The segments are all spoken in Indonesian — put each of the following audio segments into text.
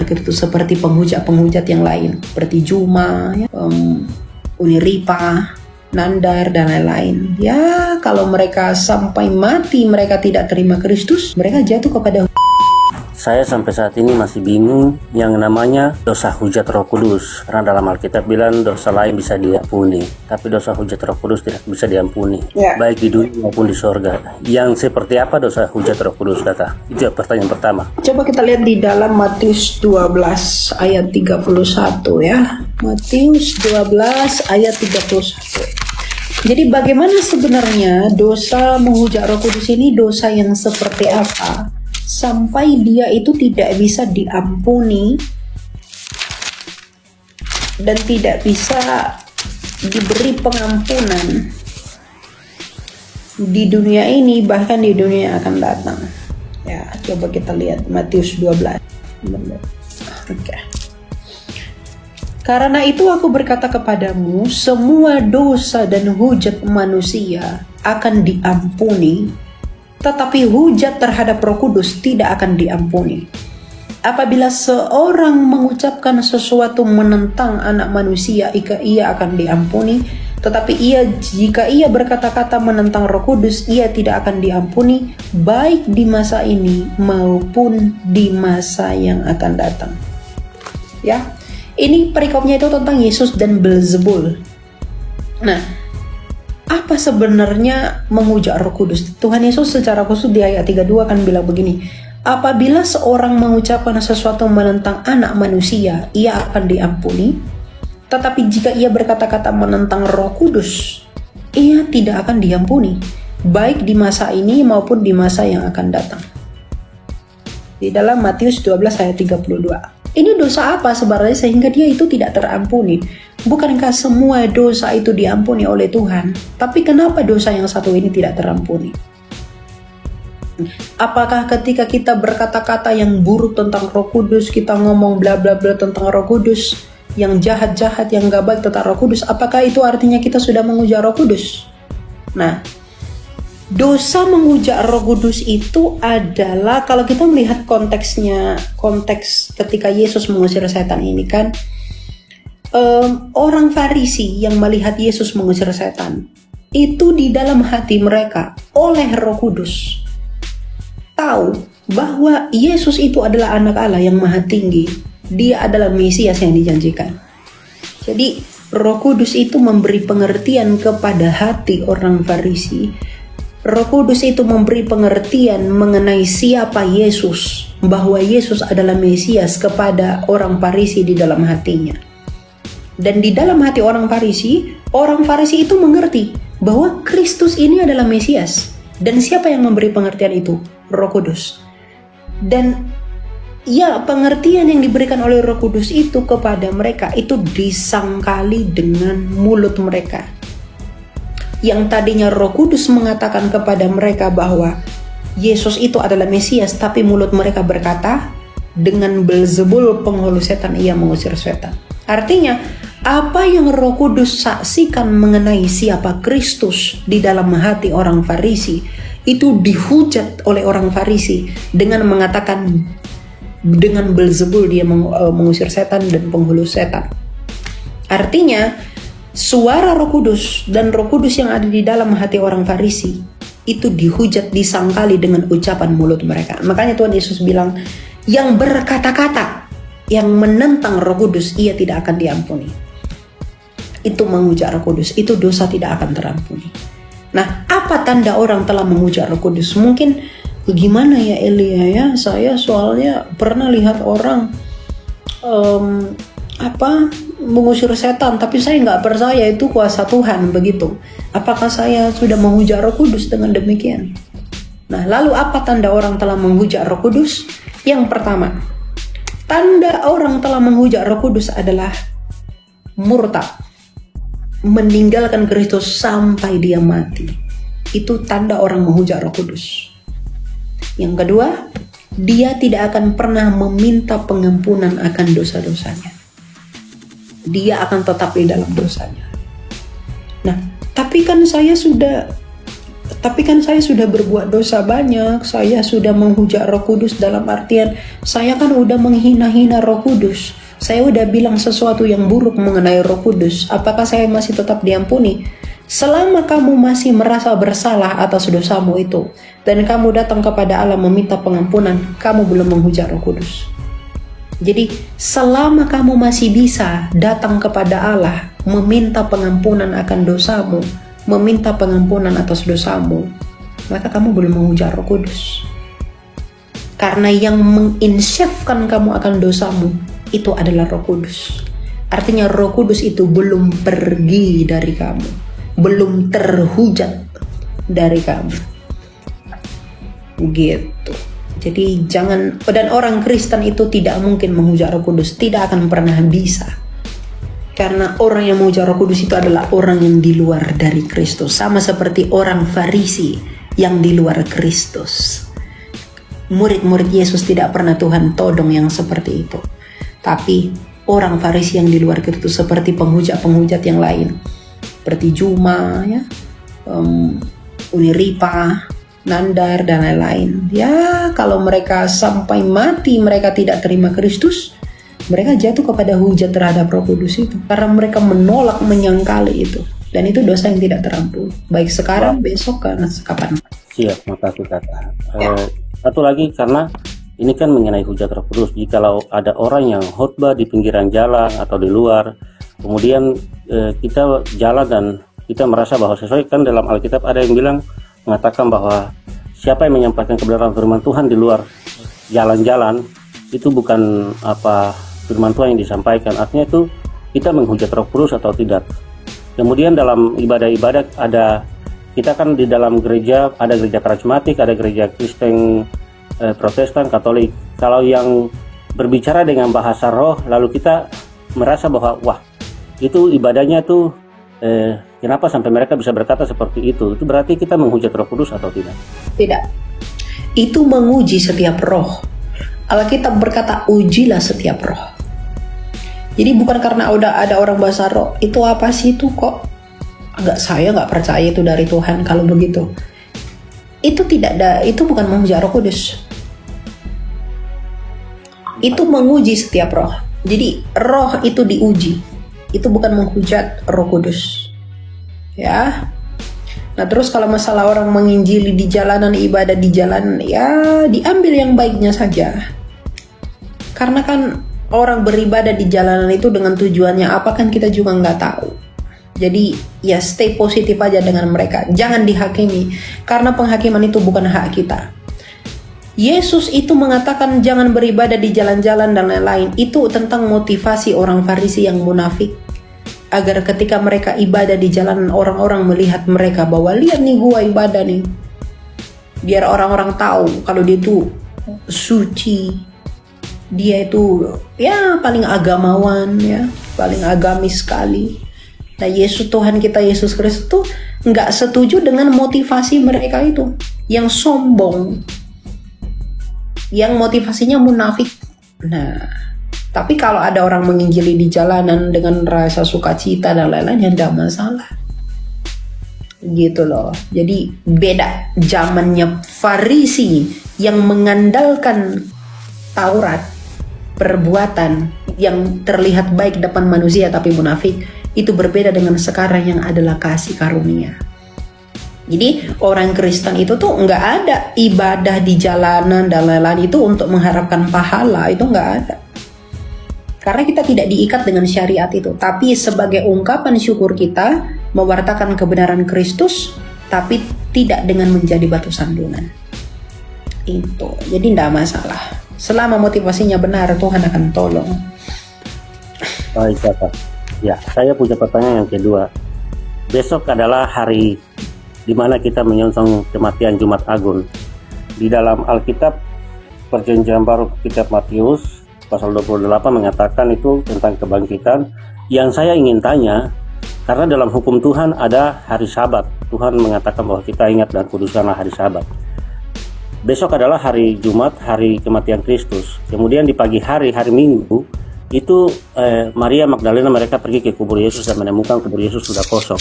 itu seperti penghujat-penghujat yang lain, seperti Juma, ya, Uniripa, Nandar, dan lain-lain. Ya, kalau mereka sampai mati mereka tidak terima Kristus, mereka jatuh kepada. Saya sampai saat ini masih bingung yang namanya dosa hujat Roh Kudus. Karena dalam Alkitab bilang dosa lain bisa diampuni, tapi dosa hujat Roh Kudus tidak bisa diampuni, baik di dunia maupun di sorga. Yang seperti apa dosa hujat Roh Kudus, kata? Itu pertanyaan pertama. Coba kita lihat di dalam Matius 12 ayat 31 ya. Matius 12 ayat 31. Jadi bagaimana sebenarnya dosa menghujat Roh Kudus ini, dosa yang seperti apa sampai dia itu tidak bisa diampuni dan tidak bisa diberi pengampunan di dunia ini, bahkan di dunia yang akan datang. Ya, coba kita lihat Matius 12. Oke. Karena itu aku berkata kepadamu, semua dosa dan hujat manusia akan diampuni, tetapi hujat terhadap Roh Kudus tidak akan diampuni. Apabila seorang mengucapkan sesuatu menentang anak manusia, ia akan diampuni. Tetapi jika ia berkata-kata menentang Roh Kudus, ia tidak akan diampuni, baik di masa ini maupun di masa yang akan datang. Ya, ini perikopnya itu tentang Yesus dan Beelzebul. Nah, apa sebenarnya menghujat Roh Kudus? Tuhan Yesus secara khusus di ayat 32 kan bilang begini, apabila seorang mengucapkan sesuatu menentang anak manusia, ia akan diampuni. Tetapi jika ia berkata-kata menentang Roh Kudus, ia tidak akan diampuni, baik di masa ini maupun di masa yang akan datang. Di dalam Matius 12 ayat 32. Ini dosa apa sebenarnya sehingga dia itu tidak terampuni? Bukankah semua dosa itu diampuni oleh Tuhan? Tapi kenapa dosa yang satu ini tidak terampuni? Apakah ketika kita berkata-kata yang buruk tentang Roh Kudus, kita ngomong bla bla bla tentang Roh Kudus, yang jahat-jahat, yang gak baik tentang Roh Kudus, apakah itu artinya kita sudah menghujat Roh Kudus? Nah, dosa menghujat Roh Kudus itu adalah, kalau kita melihat konteksnya, konteks ketika Yesus mengusir setan ini kan, orang Farisi yang melihat Yesus mengusir setan, itu di dalam hati mereka oleh Roh Kudus tahu bahwa Yesus itu adalah anak Allah yang maha tinggi. Dia adalah Mesias yang dijanjikan. Jadi Roh Kudus itu memberi pengertian kepada hati orang Farisi. Roh Kudus itu memberi pengertian mengenai siapa Yesus, bahwa Yesus adalah Mesias kepada orang Farisi di dalam hatinya. Dan di dalam hati orang Farisi itu mengerti bahwa Kristus ini adalah Mesias. Dan siapa yang memberi pengertian itu? Roh Kudus. Dan ya, pengertian yang diberikan oleh Roh Kudus itu kepada mereka itu disangkali dengan mulut mereka. Yang tadinya Roh Kudus mengatakan kepada mereka bahwa Yesus itu adalah Mesias, tapi mulut mereka berkata, dengan Beelzebul penghulu setan ia mengusir setan. Artinya, apa yang Roh Kudus saksikan mengenai siapa Kristus di dalam hati orang Farisi, itu dihujat oleh orang Farisi dengan mengatakan dengan Beelzebul dia mengusir setan dan penghulu setan. Artinya, suara Roh Kudus dan Roh Kudus yang ada di dalam hati orang Farisi itu dihujat, disangkali dengan ucapan mulut mereka. Makanya Tuhan Yesus bilang, yang berkata-kata yang menentang Roh Kudus, ia tidak akan diampuni. Itu menghujat Roh Kudus, itu dosa tidak akan terampuni. Nah, apa tanda orang telah menghujat Roh Kudus? Mungkin, gimana ya Elia ya, saya soalnya pernah lihat orang mengusir setan, tapi saya nggak percaya itu kuasa Tuhan begitu. Apakah saya sudah menghujat Roh Kudus dengan demikian? Nah, lalu apa tanda orang telah menghujat Roh Kudus? Yang pertama, tanda orang telah menghujat Roh Kudus adalah murtad, meninggalkan Kristus sampai dia mati. Itu tanda orang menghujat Roh Kudus. Yang kedua, dia tidak akan pernah meminta pengampunan akan dosa-dosanya. Dia akan tetap di dalam dosanya. Nah, tapi kan saya sudah Tapi kan saya sudah berbuat dosa banyak, saya sudah menghujat Roh Kudus, dalam artian saya kan udah menghina-hina Roh Kudus. Saya udah bilang sesuatu yang buruk mengenai Roh Kudus. Apakah saya masih tetap diampuni? Selama kamu masih merasa bersalah atas dosamu itu, dan kamu datang kepada Allah meminta pengampunan, kamu belum menghujat Roh Kudus. Jadi selama kamu masih bisa datang kepada Allah meminta pengampunan akan dosamu, meminta pengampunan atas dosamu, maka kamu belum menghujat Roh Kudus. Karena yang menginsyafkan kamu akan dosamu itu adalah Roh Kudus. Artinya Roh Kudus itu belum pergi dari kamu, belum terhujat dari kamu. Gitu. Jadi jangan, dan orang Kristen itu tidak mungkin menghujat Roh Kudus, tidak akan pernah bisa. Karena orang yang menghujat Roh Kudus itu adalah orang yang di luar dari Kristus, sama seperti orang Farisi yang di luar Kristus. Murid-murid Yesus tidak pernah Tuhan todong yang seperti itu. Tapi orang Farisi yang di luar Kristus seperti penghujat-penghujat yang lain, seperti Juma, ya, Uniripa, Nandar, dan lain-lain. Ya, kalau mereka sampai mati mereka tidak terima Kristus, mereka jatuh kepada hujat terhadap Roh Kudus itu, karena mereka menolak, menyangkali itu. Dan itu dosa yang tidak terampuni, baik sekarang, besok, karena kapan. Siap, makasih Kakak. Satu lagi, karena ini kan mengenai hujat Roh Kudus. Jikalau ada orang yang khotbah di pinggiran jalan atau di luar, kemudian kita jalan dan kita merasa bahwa sesuai, kan dalam Alkitab ada yang bilang, mengatakan bahwa siapa yang menyampaikan kebenaran firman Tuhan di luar jalan-jalan, itu bukan firman Tuhan yang disampaikan. Artinya itu kita menghujat Roh Kudus atau tidak. Kemudian dalam ibadah-ibadah ada, kita kan di dalam gereja, ada gereja karismatik, ada gereja Kristen, Protestan, Katolik. Kalau yang berbicara dengan bahasa roh, lalu kita merasa bahwa wah, itu ibadahnya tuh kenapa sampai mereka bisa berkata seperti itu? Itu berarti kita menghujat Roh Kudus atau tidak? Tidak. Itu menguji setiap roh. Alkitab berkata, ujilah setiap roh. Jadi bukan karena udah ada orang bahasa roh, itu apa sih itu kok? Saya nggak percaya itu dari Tuhan kalau begitu. Itu tidak ada, itu bukan menghujat Roh Kudus. Itu menguji setiap roh. Jadi roh itu diuji. Itu bukan menghujat Roh Kudus. Ya. Nah, terus kalau masalah orang menginjili di jalanan, ibadah di jalanan, ya diambil yang baiknya saja. Karena kan orang beribadah di jalanan itu dengan tujuannya apa kan kita juga nggak tahu. Jadi ya stay positif aja dengan mereka. Jangan dihakimi. Karena penghakiman itu bukan hak kita. Yesus itu mengatakan jangan beribadah di jalan-jalan dan lain-lain. Itu tentang motivasi orang Farisi yang munafik. Agar ketika mereka ibadah di jalan, orang-orang melihat mereka bahwa lihat nih gua ibadah nih. Biar orang-orang tahu kalau dia itu suci. Dia itu ya paling agamawan, ya paling agamis sekali. Nah, Yesus, Tuhan kita Yesus Kristus tuh nggak setuju dengan motivasi mereka itu yang sombong, yang motivasinya munafik. Nah, tapi kalau ada orang menginjili di jalanan dengan rasa sukacita dan lain-lain, ya tidak masalah. Gitu loh. Jadi beda zamannya Farisi yang mengandalkan Taurat, perbuatan yang terlihat baik depan manusia tapi munafik. Itu berbeda dengan sekarang yang adalah kasih karunia. Jadi orang Kristen itu tuh nggak ada ibadah di jalanan dan lain-lain itu untuk mengharapkan pahala, itu nggak ada. Karena kita tidak diikat dengan syariat itu, tapi sebagai ungkapan syukur kita mewartakan kebenaran Kristus, tapi tidak dengan menjadi batu sandungan. Itu, jadi tidak masalah. Selama motivasinya benar, Tuhan akan tolong. Baik, Bapak. Ya, saya punya pertanyaan yang kedua. Besok adalah hari di mana kita menyongsong kematian Jumat Agung. Di dalam Alkitab, Perjanjian Baru kitab Matius pasal 28 mengatakan itu tentang kebangkitan. Yang saya ingin tanya, karena dalam hukum Tuhan ada hari Sabat. Tuhan mengatakan bahwa kita ingat dan kuduskanlah hari Sabat. Besok adalah hari Jumat, hari kematian Kristus. Kemudian di pagi hari, hari Minggu, itu Maria Magdalena mereka pergi ke kubur Yesus dan menemukan kubur Yesus sudah kosong.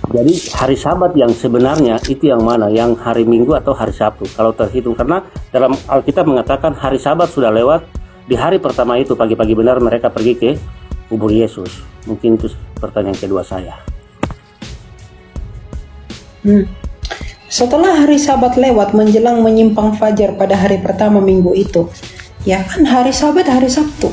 Jadi hari Sabat yang sebenarnya itu yang mana? Yang hari Minggu atau hari Sabtu? Kalau terhitung, karena dalam Alkitab mengatakan hari Sabat sudah lewat. Di hari pertama itu pagi-pagi benar mereka pergi ke kubur Yesus. Mungkin itu pertanyaan kedua saya. Setelah hari Sabat lewat menjelang menyimpang fajar pada hari pertama minggu itu, ya kan hari Sabat hari Sabtu.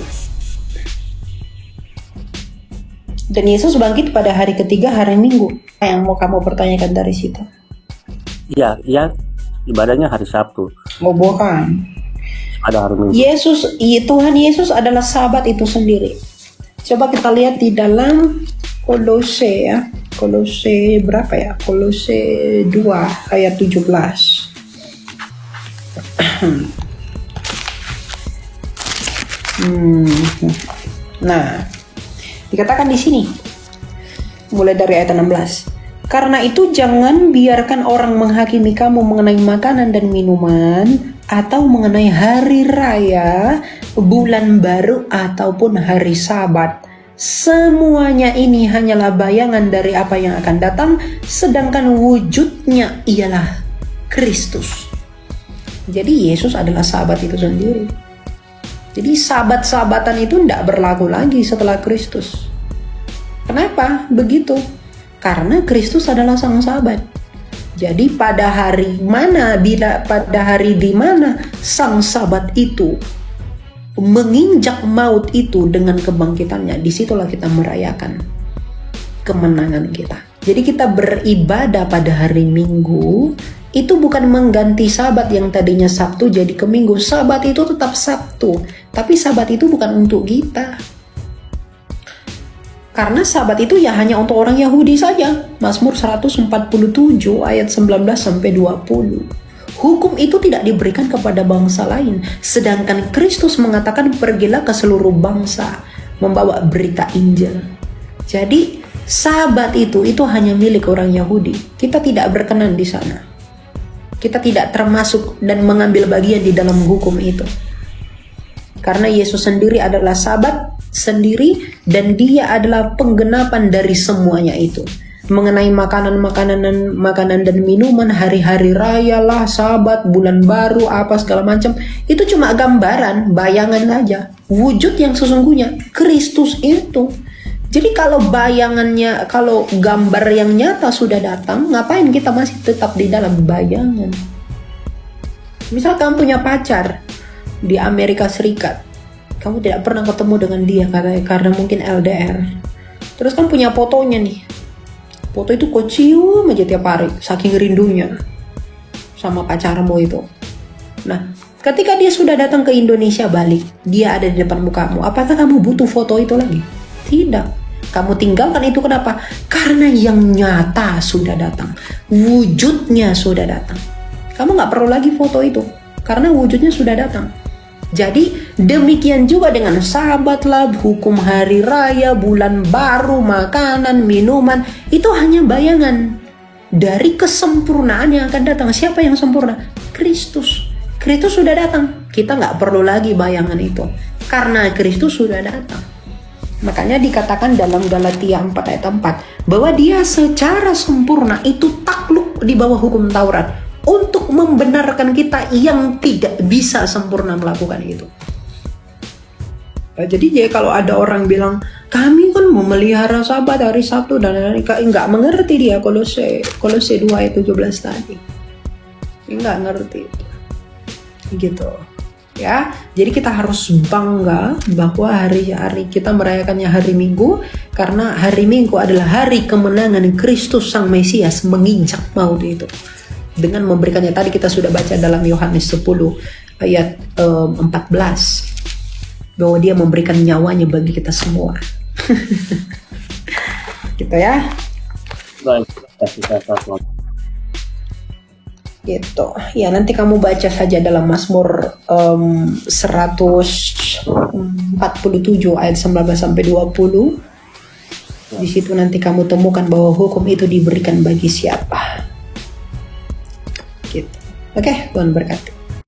Dan Yesus bangkit pada hari ketiga hari Minggu. Yang mau kamu pertanyakan dari situ? Ya, ibadahnya hari Sabtu. Oh, bukan. Ada hari Minggu. Tuhan Yesus adalah Sabat itu sendiri. Coba kita lihat di dalam Kolose ya. Kolose berapa ya? Kolose 2 ayat 17. Nah, dikatakan di sini mulai dari ayat 16. Karena itu jangan biarkan orang menghakimi kamu mengenai makanan dan minuman, atau mengenai hari raya, bulan baru, ataupun hari Sabat. Semuanya ini hanyalah bayangan dari apa yang akan datang, sedangkan wujudnya ialah Kristus. Jadi Yesus adalah Sabat itu sendiri. Jadi Sabat-sabatan itu tidak berlaku lagi setelah Kristus. Kenapa begitu? Karena Kristus adalah sang Sabat. Jadi pada hari di mana sang Sabat itu menginjak maut itu dengan kebangkitannya, disitulah kita merayakan kemenangan kita. Jadi kita beribadah pada hari Minggu itu bukan mengganti Sabat yang tadinya Sabtu jadi ke Minggu. Sabat itu tetap Sabtu, tapi Sabat itu bukan untuk kita. Karena Sabat itu ya hanya untuk orang Yahudi saja. Mazmur 147 ayat 19-20. Hukum itu tidak diberikan kepada bangsa lain. Sedangkan Kristus mengatakan pergilah ke seluruh bangsa membawa berita Injil. Jadi Sabat itu hanya milik orang Yahudi. Kita tidak berkenan di sana. Kita tidak termasuk dan mengambil bagian di dalam hukum itu. Karena Yesus sendiri adalah Sabat sendiri dan dia adalah penggenapan dari semuanya itu. Mengenai makanan dan minuman, hari-hari raya lah, Sabat, bulan baru, apa segala macam, itu cuma gambaran, bayangan saja. Wujud yang sesungguhnya Kristus itu. Jadi kalau bayangannya, kalau gambar yang nyata sudah datang, ngapain kita masih tetap di dalam bayangan? Misal kamu punya pacar di Amerika Serikat, kamu tidak pernah ketemu dengan dia karena mungkin LDR. Terus kan punya fotonya nih. Foto itu kok cium aja tiap hari, saking rindunya sama pacarmu itu. Nah, ketika dia sudah datang ke Indonesia balik, dia ada di depan mukamu, apakah kamu butuh foto itu lagi? Tidak. Kamu tinggalkan itu kenapa? Karena yang nyata sudah datang. Wujudnya sudah datang. Kamu gak perlu lagi foto itu, karena wujudnya sudah datang. Jadi demikian juga dengan Sabat lah, hukum hari raya, bulan baru, makanan, minuman, itu hanya bayangan dari kesempurnaan yang akan datang. Siapa yang sempurna? Kristus. Kristus sudah datang. Kita nggak perlu lagi bayangan itu, karena Kristus sudah datang. Makanya dikatakan dalam Galatia 4 ayat 4 bahwa dia secara sempurna itu takluk di bawah hukum Taurat, untuk membenarkan kita yang tidak bisa sempurna melakukan itu. Nah, jadi kalau ada orang bilang kami kan memelihara Sabat hari Sabtu dan nggak mengerti dia Kolose 2 ayat 17 tadi. Nggak ngerti itu. Gitu. Ya, jadi kita harus bangga bahwa hari-hari kita merayakannya hari Minggu, karena hari Minggu adalah hari kemenangan Kristus Sang Mesias menginjak maut itu. Dengan memberikannya, tadi kita sudah baca dalam Yohanes 10 ayat 14 bahwa dia memberikan nyawanya bagi kita semua. Gitu ya. Baik, gitu ya, nanti kamu baca saja dalam Mazmur 147 ayat 19-20. Di situ nanti kamu temukan bahwa hukum itu diberikan bagi siapa. Gitu. Oke, Tuhan berkati.